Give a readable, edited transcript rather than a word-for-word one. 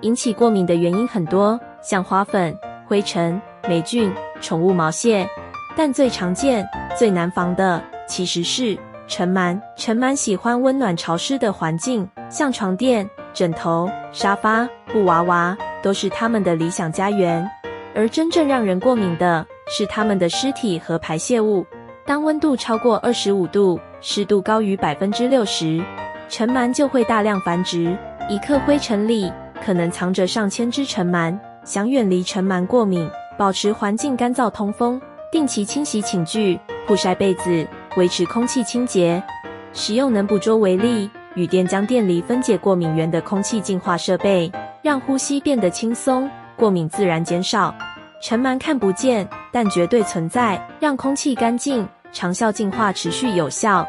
引起过敏的原因很多，像花粉、灰尘、霉菌、宠物毛屑，但最常见、最难防的其实是尘螨。尘螨喜欢温暖潮湿的环境，像床垫、枕头、沙发、布娃娃都是它们的理想家园。而真正让人过敏的是它们的尸体和排泄物。当温度超过25度，湿度高于 60%， 尘螨就会大量繁殖。一克灰尘里可能藏着上千只尘螨。想远离尘螨过敏，保持环境干燥通风，定期清洗寝具，曝晒被子，维持空气清洁。使用能捕捉微粒与电浆电离分解过敏源的空气净化设备，让呼吸变得轻松，过敏自然减少。尘螨看不见，但绝对存在，让空气干净，长效净化持续有效。